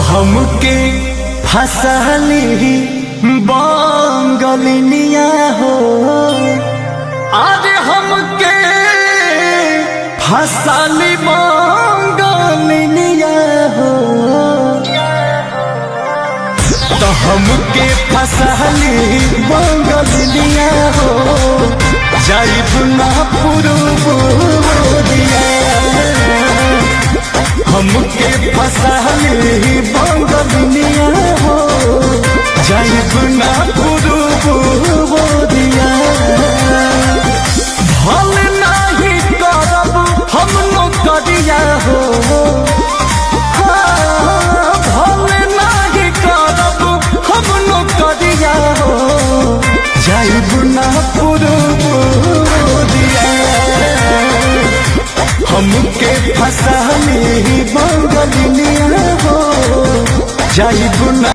हमके फसली बंगलिनिया हो, आज हमके फसली बंगलिनिया हो, तो हमके फसली बंगलिनिया हो, जाइब ना पुरुबोरिया। हमके फसली बंगलिनिया हो, जाइब ना पुरुबोरिया। भल नाही करब हम नौकरिया हो, भल नाही करब हम नौकरिया हो, जाइब ना पुरुबोरिया। हमके फसली बंगलिनिया हो, जाइब ना